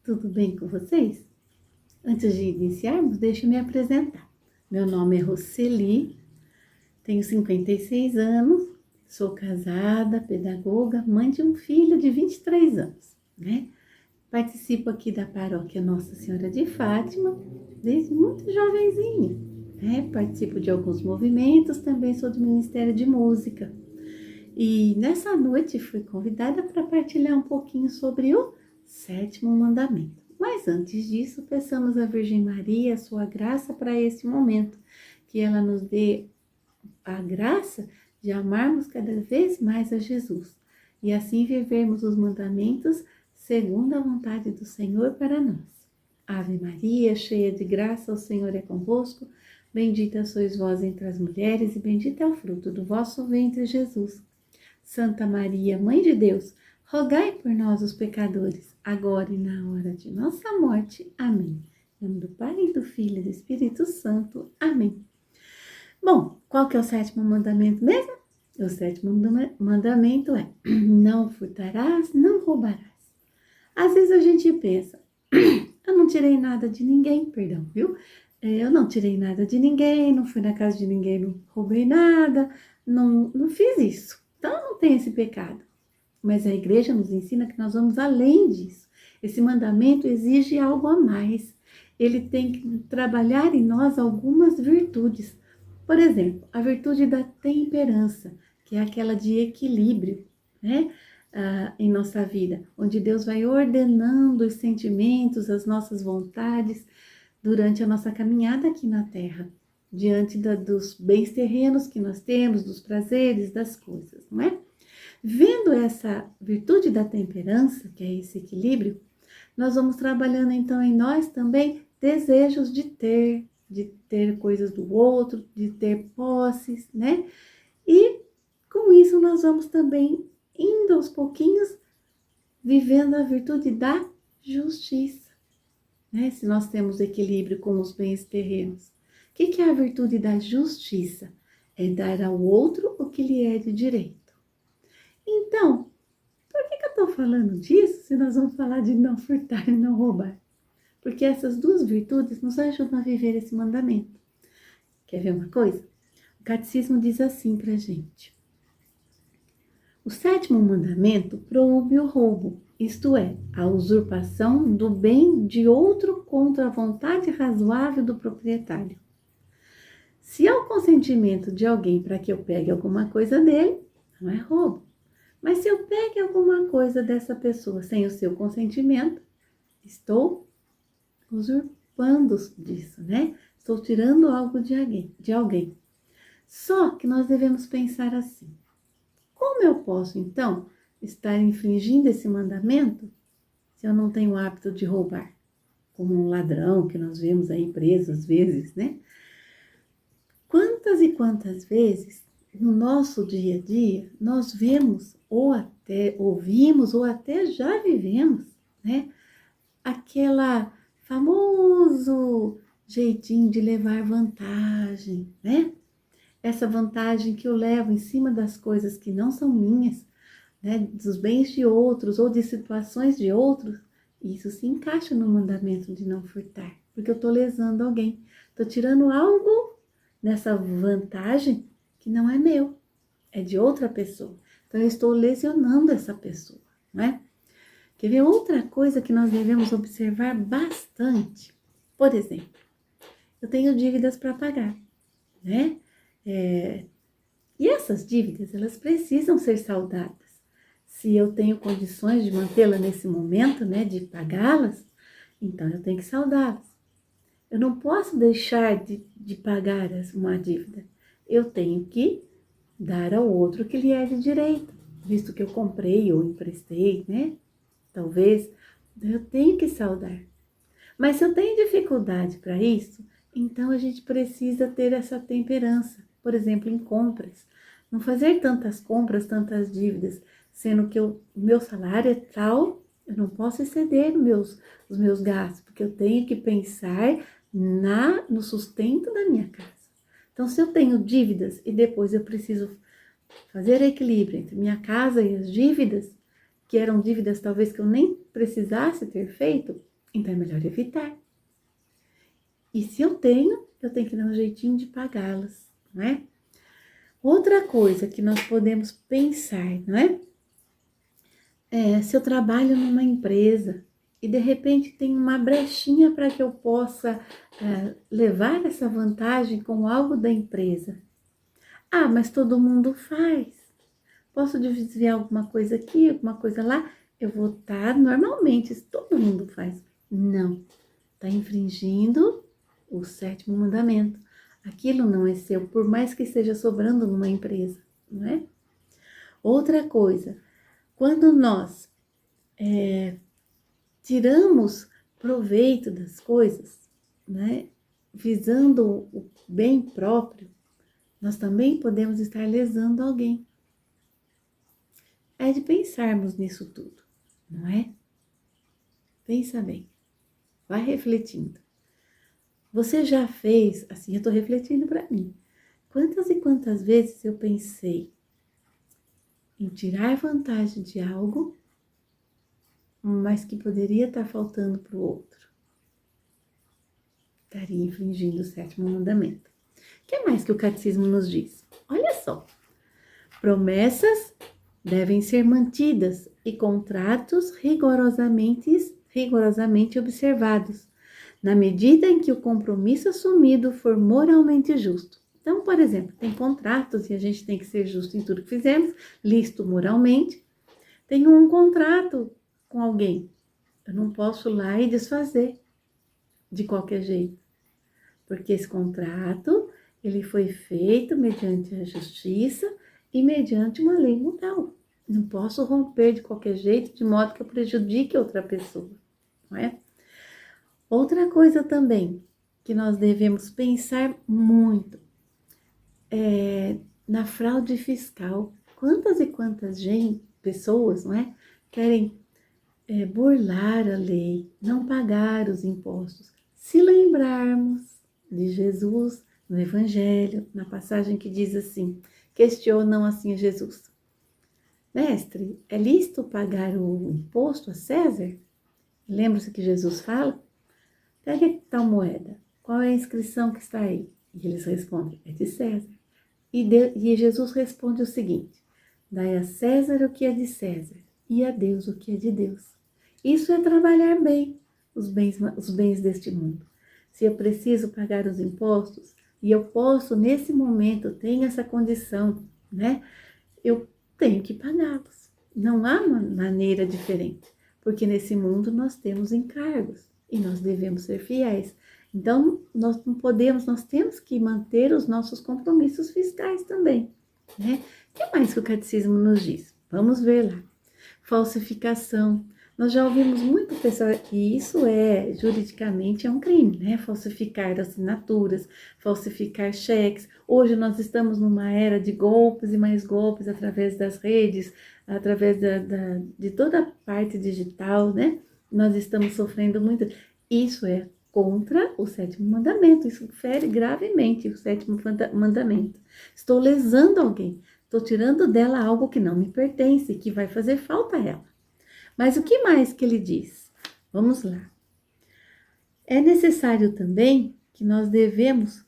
tudo bem com vocês? Antes de iniciarmos, deixa eu me apresentar. Meu nome é Roseli, tenho 56 anos, sou casada, pedagoga, mãe de um filho de 23 anos, né? Participo aqui da paróquia Nossa Senhora de Fátima desde muito jovenzinha, né? Participo de alguns movimentos, também sou do Ministério de Música. E nessa noite fui convidada para partilhar um pouquinho sobre o sétimo mandamento. Mas antes disso, peçamos à Virgem Maria a sua graça para esse momento, que ela nos dê a graça de amarmos cada vez mais a Jesus e assim vivermos os mandamentos segundo a vontade do Senhor para nós. Ave Maria, cheia de graça, o Senhor é convosco. Bendita sois vós entre as mulheres e bendito é o fruto do vosso ventre, Jesus. Santa Maria, Mãe de Deus, rogai por nós, os pecadores, agora e na hora de nossa morte. Amém. Em nome do Pai, do Filho e do Espírito Santo. Amém. Bom, qual que é o sétimo mandamento mesmo? O sétimo mandamento é: não furtarás, não roubarás. Às vezes a gente pensa, eu não tirei nada de ninguém, perdão, viu? Eu não tirei nada de ninguém, não fui na casa de ninguém, não roubei nada, não fiz isso. Então não tem esse pecado. Mas a igreja nos ensina que nós vamos além disso. Esse mandamento exige algo a mais. Ele tem que trabalhar em nós algumas virtudes. Por exemplo, a virtude da temperança, que é aquela de equilíbrio, né? Em nossa vida, onde Deus vai ordenando os sentimentos, as nossas vontades durante a nossa caminhada aqui na Terra, diante dos bens terrenos que nós temos, dos prazeres, das coisas, não é? Vendo essa virtude da temperança, que é esse equilíbrio, nós vamos trabalhando então em nós também desejos de ter coisas do outro, de ter posses, né? E com isso nós vamos também indo aos pouquinhos vivendo a virtude da justiça, né? Se nós temos equilíbrio com os bens terrenos. O que é a virtude da justiça? É dar ao outro o que lhe é de direito. Então, por que eu estou falando disso se nós vamos falar de não furtar e não roubar? Porque essas duas virtudes nos ajudam a viver esse mandamento. Quer ver uma coisa? O catecismo diz assim pra gente: o sétimo mandamento proíbe o roubo, isto é, a usurpação do bem de outro contra a vontade razoável do proprietário. Se há o consentimento de alguém para que eu pegue alguma coisa dele, não é roubo. Mas se eu pego alguma coisa dessa pessoa sem o seu consentimento, estou usurpando disso, né? Estou tirando algo de alguém. Só que nós devemos pensar assim: como eu posso, então, estar infringindo esse mandamento se eu não tenho o hábito de roubar? Como um ladrão que nós vemos aí preso às vezes, né? Quantas e quantas vezes no nosso dia a dia nós vemos ou até ouvimos ou até já vivemos, né? Aquela famoso jeitinho de levar vantagem, né? Essa vantagem que eu levo em cima das coisas que não são minhas, né? Dos bens de outros ou de situações de outros, isso se encaixa no mandamento de não furtar, porque eu estou lesando alguém, estou tirando algo nessa vantagem que não é meu, é de outra pessoa. Então eu estou lesionando essa pessoa, não é? Quer ver outra coisa que nós devemos observar bastante? Por exemplo, eu tenho dívidas para pagar, né? E essas dívidas, elas precisam ser saldadas. Se eu tenho condições de mantê-las nesse momento, né, de pagá-las, então eu tenho que saldá-las. Eu não posso deixar de pagar uma dívida. Eu tenho que dar ao outro o que lhe é de direito, visto que eu comprei ou emprestei, né? Talvez eu tenho que saldar. Mas se eu tenho dificuldade para isso, então a gente precisa ter essa temperança. Por exemplo, em compras. Não fazer tantas compras, tantas dívidas, sendo que o meu salário é tal, eu não posso exceder os meus gastos, porque eu tenho que pensar no sustento da minha casa. Então, se eu tenho dívidas e depois eu preciso fazer equilíbrio entre minha casa e as dívidas, que eram dívidas talvez que eu nem precisasse ter feito, Então é melhor evitar. E se eu tenho que dar um jeitinho de pagá-las, não é? Outra coisa que nós podemos pensar, não é? Se eu trabalho numa empresa e de repente tem uma brechinha para que eu possa levar essa vantagem com algo da empresa. Ah, mas todo mundo faz. Posso desviar alguma coisa aqui, alguma coisa lá? Eu vou estar normalmente, se todo mundo faz. Não, está infringindo o 7º mandamento. Aquilo não é seu, por mais que esteja sobrando numa empresa, não é? Outra coisa, quando nós tiramos proveito das coisas, né, visando o bem próprio, nós também podemos estar lesando alguém. É de pensarmos nisso tudo, não é? Pensa bem, vai refletindo. Você já fez, assim, eu estou refletindo para mim, quantas e quantas vezes eu pensei em tirar vantagem de algo, mas que poderia estar faltando para o outro. Estaria infringindo o 7º mandamento. O que mais que o catecismo nos diz? Olha só, promessas devem ser mantidas e contratos rigorosamente observados, na medida em que o compromisso assumido for moralmente justo. Então, por exemplo, tem contratos e a gente tem que ser justo em tudo que fizemos, listo moralmente. Tenho um contrato com alguém, eu não posso ir lá e desfazer de qualquer jeito, porque esse contrato, ele foi feito mediante a justiça e mediante uma lei moral. Não posso romper de qualquer jeito, de modo que eu prejudique outra pessoa, não é? Outra coisa também que nós devemos pensar muito na fraude fiscal. Quantas e quantas pessoas, não é, querem burlar a lei, não pagar os impostos. Se lembrarmos de Jesus no Evangelho, na passagem que diz assim, questionam assim a Jesus: Mestre, é lícito pagar o imposto a César? Lembra-se que Jesus fala? Pega tal moeda, qual é a inscrição que está aí? E eles respondem, é de César. E Jesus responde o seguinte: dai a César o que é de César e a Deus o que é de Deus. Isso é trabalhar bem os bens deste mundo. Se eu preciso pagar os impostos e eu posso, nesse momento, tenho essa condição, né? Eu tenho que pagá-los. Não há uma maneira diferente, porque nesse mundo nós temos encargos e nós devemos ser fiéis. Então, nós não podemos, nós temos que manter os nossos compromissos fiscais também, né? O que mais que o catecismo nos diz? Vamos ver lá. Falsificação. Nós já ouvimos muito pessoal que isso juridicamente é um crime, né? Falsificar assinaturas, falsificar cheques. Hoje nós estamos numa era de golpes e mais golpes através das redes, através de toda a parte digital, né? Nós estamos sofrendo muito. Isso é contra o 7º mandamento. Isso fere gravemente o 7º mandamento. Estou lesando alguém. Estou tirando dela algo que não me pertence, que vai fazer falta a ela. Mas o que mais que ele diz? Vamos lá. É necessário também que nós devemos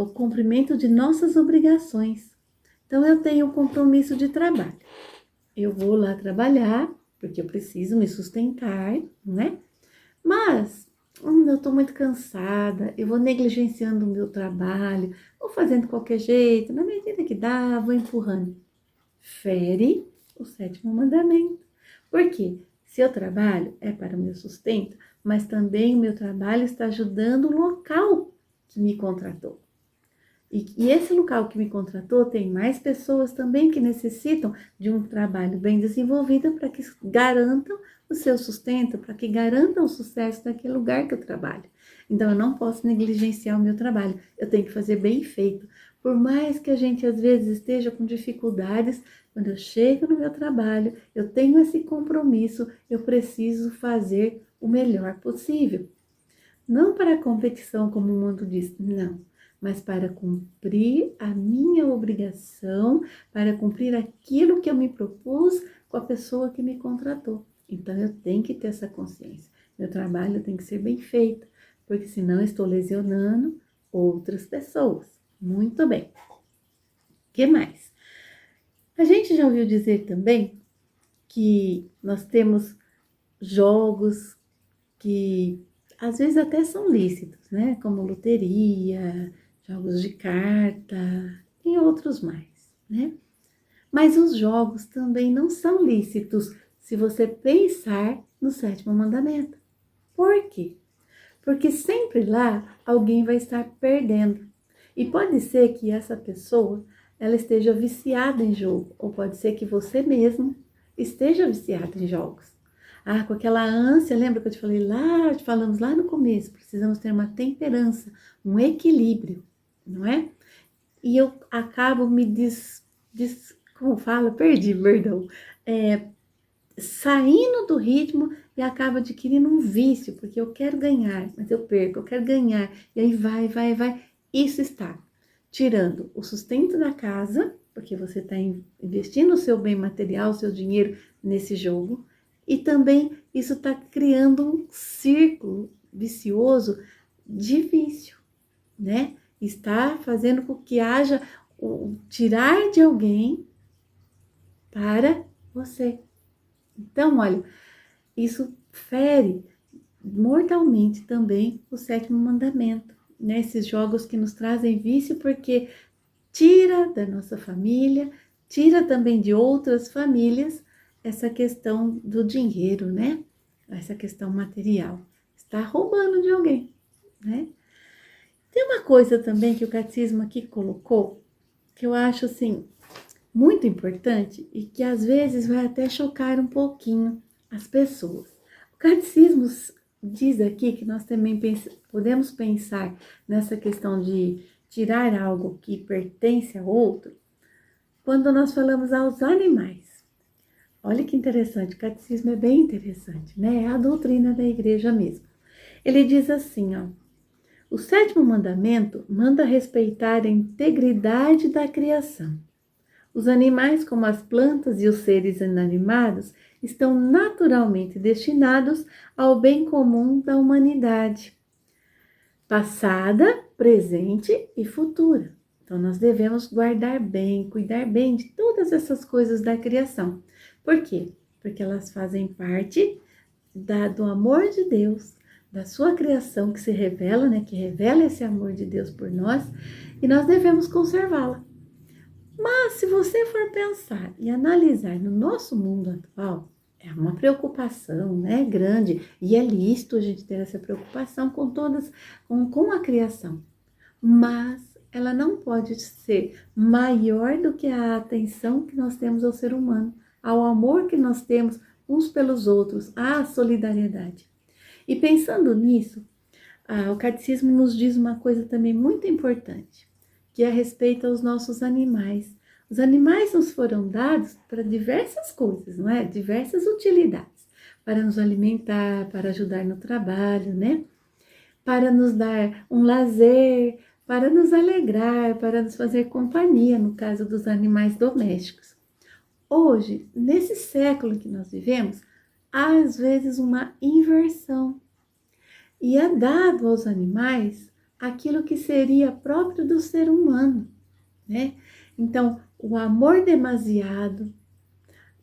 o cumprimento de nossas obrigações. Então, eu tenho um compromisso de trabalho. Eu vou lá trabalhar, porque eu preciso me sustentar, não é? Mas eu estou muito cansada, eu vou negligenciando o meu trabalho, vou fazendo de qualquer jeito, na medida que dá, vou empurrando. Fere o 7º mandamento. Por quê? Seu trabalho é para o meu sustento, mas também o meu trabalho está ajudando o local que me contratou. E esse local que me contratou tem mais pessoas também que necessitam de um trabalho bem desenvolvido para que garantam o seu sustento, para que garantam o sucesso daquele lugar que eu trabalho. Então, eu não posso negligenciar o meu trabalho, eu tenho que fazer bem feito. Por mais que a gente às vezes esteja com dificuldades, quando eu chego no meu trabalho, eu tenho esse compromisso, eu preciso fazer o melhor possível. Não para a competição, como o mundo diz, não, mas para cumprir a minha obrigação, para cumprir aquilo que eu me propus com a pessoa que me contratou. Então, eu tenho que ter essa consciência. Meu trabalho tem que ser bem feito, porque senão eu estou lesionando outras pessoas. Muito bem. O que mais? A gente já ouviu dizer também que nós temos jogos que às vezes até são lícitos, né? Como loteria, jogos de carta e outros mais, né? Mas os jogos também não são lícitos se você pensar no sétimo mandamento. Por quê? Porque sempre lá alguém vai estar perdendo. E pode ser que essa pessoa ela esteja viciada em jogo, ou pode ser que você mesmo esteja viciado em jogos. Ah, com aquela ânsia, lembra que eu te falei lá, falamos lá no começo, precisamos ter uma temperança, um equilíbrio, não é? E eu acabo me como fala? Perdi, perdão. Saindo do ritmo e acabo adquirindo um vício, porque eu quero ganhar, mas eu perco, eu quero ganhar, e aí vai. Isso está tirando o sustento da casa, porque você está investindo o seu bem material, o seu dinheiro nesse jogo, e também isso está criando um círculo vicioso de vício, né? Está fazendo com que haja o tirar de alguém para você. Então, olha, isso fere mortalmente também o sétimo mandamento, né? Esses jogos que nos trazem vício, porque tira da nossa família, tira também de outras famílias essa questão do dinheiro, né? Essa questão material. Está roubando de alguém, né? Tem uma coisa também que o catecismo aqui colocou, que eu acho assim muito importante e que às vezes vai até chocar um pouquinho as pessoas. O catecismo diz aqui que nós também podemos pensar nessa questão de tirar algo que pertence a outro, quando nós falamos aos animais. Olha que interessante, o catecismo é bem interessante, né? É a doutrina da igreja mesmo. Ele diz assim, ó, o sétimo mandamento manda respeitar a integridade da criação. Os animais, como as plantas e os seres inanimados, estão naturalmente destinados ao bem comum da humanidade, passada, presente e futura. Então, nós devemos guardar bem, cuidar bem de todas essas coisas da criação. Por quê? Porque elas fazem parte do amor de Deus, da sua criação que se revela, né? Que revela esse amor de Deus por nós, e nós devemos conservá-la. Mas se você for pensar e analisar no nosso mundo atual, é uma preocupação, né, grande, e é lícito a gente ter essa preocupação com a criação. Mas ela não pode ser maior do que a atenção que nós temos ao ser humano, ao amor que nós temos uns pelos outros, à solidariedade. E pensando nisso, o catecismo nos diz uma coisa também muito importante, que é a respeito aos nossos animais. Os animais nos foram dados para diversas coisas, não é? Diversas utilidades. Para nos alimentar, para ajudar no trabalho, né? Para nos dar um lazer, para nos alegrar, para nos fazer companhia, no caso dos animais domésticos. Hoje, nesse século que nós vivemos, há às vezes uma inversão. E é dado aos animais aquilo que seria próprio do ser humano, né? Então, o amor demasiado,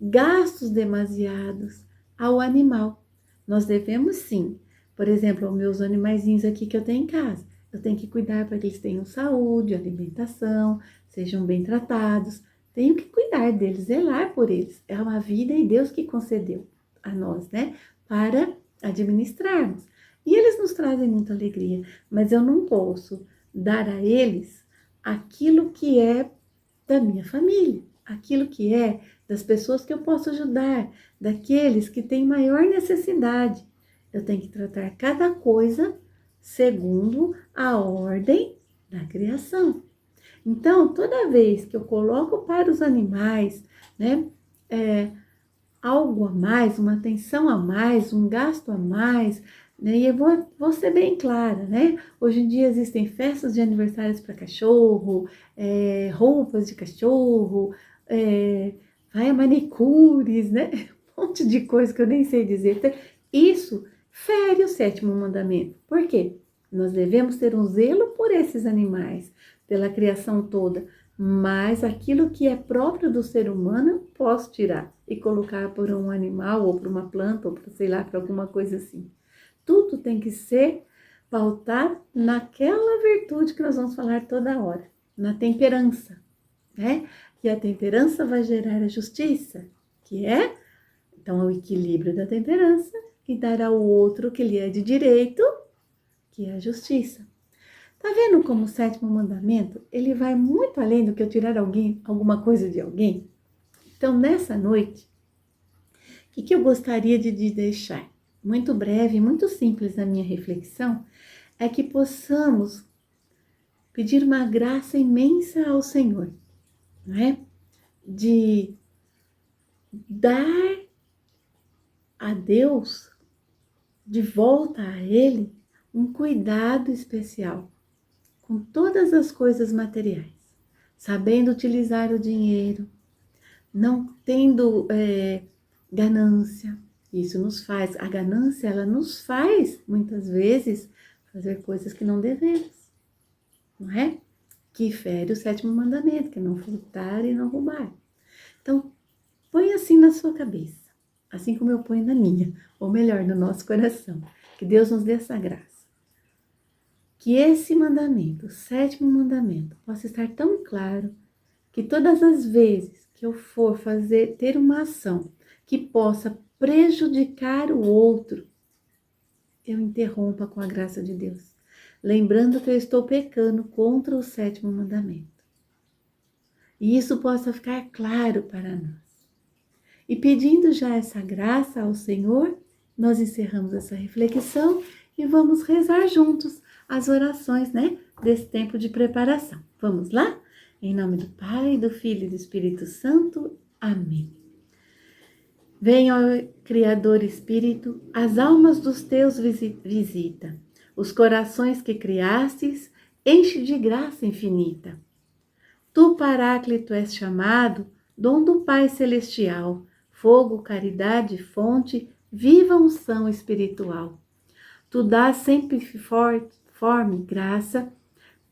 gastos demasiados ao animal. Nós devemos sim, por exemplo, aos meus animaizinhos aqui que eu tenho em casa, eu tenho que cuidar para que eles tenham saúde, alimentação, sejam bem tratados, tenho que cuidar deles, zelar por eles. É uma vida e Deus que concedeu a nós, né? Para administrarmos. E eles nos trazem muita alegria, mas eu não posso dar a eles aquilo que é da minha família, aquilo que é das pessoas que eu posso ajudar, daqueles que têm maior necessidade. Eu tenho que tratar cada coisa segundo a ordem da criação. Então, toda vez que eu coloco para os animais, né, algo a mais, uma atenção a mais, um gasto a mais, né? E eu vou ser bem clara, né? Hoje em dia existem festas de aniversários para cachorro, roupas de cachorro, vai a manicures, né? Um monte de coisa que eu nem sei dizer. Então, isso fere o sétimo mandamento. Por quê? Nós devemos ter um zelo por esses animais, pela criação toda, mas aquilo que é próprio do ser humano eu posso tirar e colocar por um animal ou por uma planta ou para, sei lá, para alguma coisa assim. Tudo tem que ser pautado naquela virtude que nós vamos falar toda hora, na temperança, né? E a temperança vai gerar a justiça, que é, então, o equilíbrio da temperança, que dará ao outro que lhe é de direito, que é a justiça. Tá vendo como o sétimo mandamento, ele vai muito além do que eu tirar alguma coisa de alguém? Então, nessa noite, o que eu gostaria de deixar? Muito breve, muito simples na minha reflexão, é que possamos pedir uma graça imensa ao Senhor, não é? De dar a Deus, de volta a Ele, um cuidado especial com todas as coisas materiais, sabendo utilizar o dinheiro, não tendo ganância. Isso a ganância, ela nos faz, muitas vezes, fazer coisas que não devemos, não é? Que fere o sétimo mandamento, que é não furtar e não roubar. Então, põe assim na sua cabeça, assim como eu ponho na minha, ou melhor, no nosso coração. Que Deus nos dê essa graça. Que esse mandamento, o sétimo mandamento, possa estar tão claro que todas as vezes que eu for ter uma ação que possa prejudicar o outro, eu interrompa com a graça de Deus, lembrando que eu estou pecando contra o sétimo mandamento. E isso possa ficar claro para nós. E pedindo já essa graça ao Senhor, nós encerramos essa reflexão e vamos rezar juntos as orações, né, desse tempo de preparação. Vamos lá? Em nome do Pai, do Filho e do Espírito Santo. Amém. Venha, ó Criador Espírito, as almas dos teus visita, os corações que criastes, enche de graça infinita. Tu, Paráclito, és chamado, dom do Pai Celestial, fogo, caridade, fonte, viva unção espiritual. Tu dás sempre forme graça,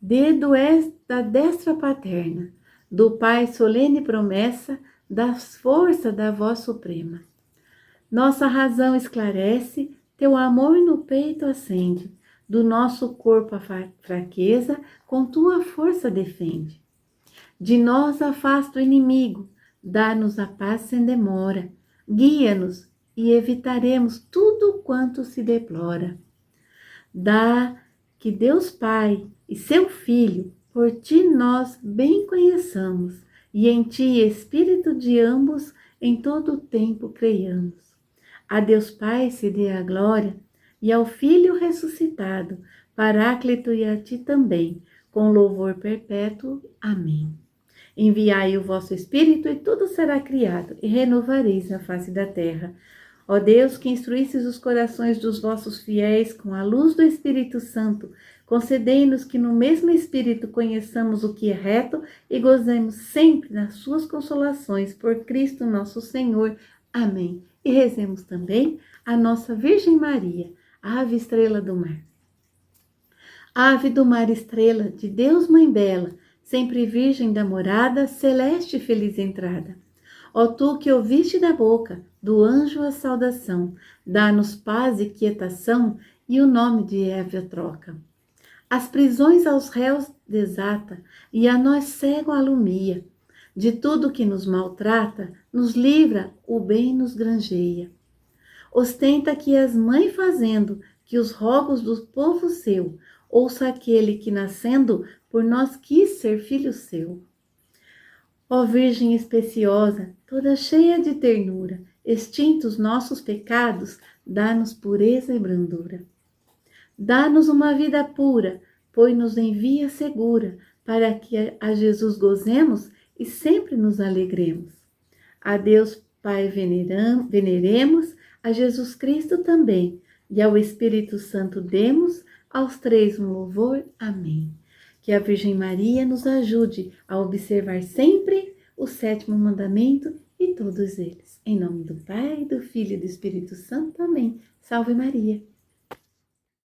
dedo és da destra paterna, do Pai solene promessa, das forças da voz suprema. Nossa razão esclarece, teu amor no peito acende, do nosso corpo a fraqueza, com tua força defende. De nós afasta o inimigo, dá-nos a paz sem demora, guia-nos e evitaremos tudo quanto se deplora. Dá que Deus Pai e seu Filho, por ti nós bem conheçamos, e em ti, Espírito de ambos, em todo o tempo creiamos. A Deus Pai se dê a glória, e ao Filho ressuscitado, Paráclito e a ti também, com louvor perpétuo. Amém. Enviai o vosso Espírito e tudo será criado, e renovareis a face da terra. Ó Deus, que instruístes os corações dos vossos fiéis com a luz do Espírito Santo, concedei-nos que no mesmo Espírito conheçamos o que é reto e gozemos sempre nas suas consolações por Cristo nosso Senhor. Amém. E rezemos também a nossa Virgem Maria, ave estrela do mar. Ave do mar estrela, de Deus mãe bela, sempre virgem da morada, celeste e feliz entrada. Ó tu que ouviste da boca do anjo a saudação, dá-nos paz e quietação e o nome de Eva troca. As prisões aos réus desata e a nós cego alumia. De tudo que nos maltrata, nos livra, o bem nos granjeia. Ostenta que és mãe fazendo, que os rogos do povo seu, ouça aquele que nascendo, por nós quis ser filho seu. Ó Virgem especiosa, toda cheia de ternura, extintos nossos pecados, dá-nos pureza e brandura. Dá-nos uma vida pura, põe-nos em via segura, para que a Jesus gozemos e sempre nos alegremos. A Deus Pai veneremos, a Jesus Cristo também, e ao Espírito Santo demos, aos três um louvor. Amém. Que a Virgem Maria nos ajude a observar sempre o sétimo mandamento e todos eles. Em nome do Pai, do Filho e do Espírito Santo. Amém. Salve Maria.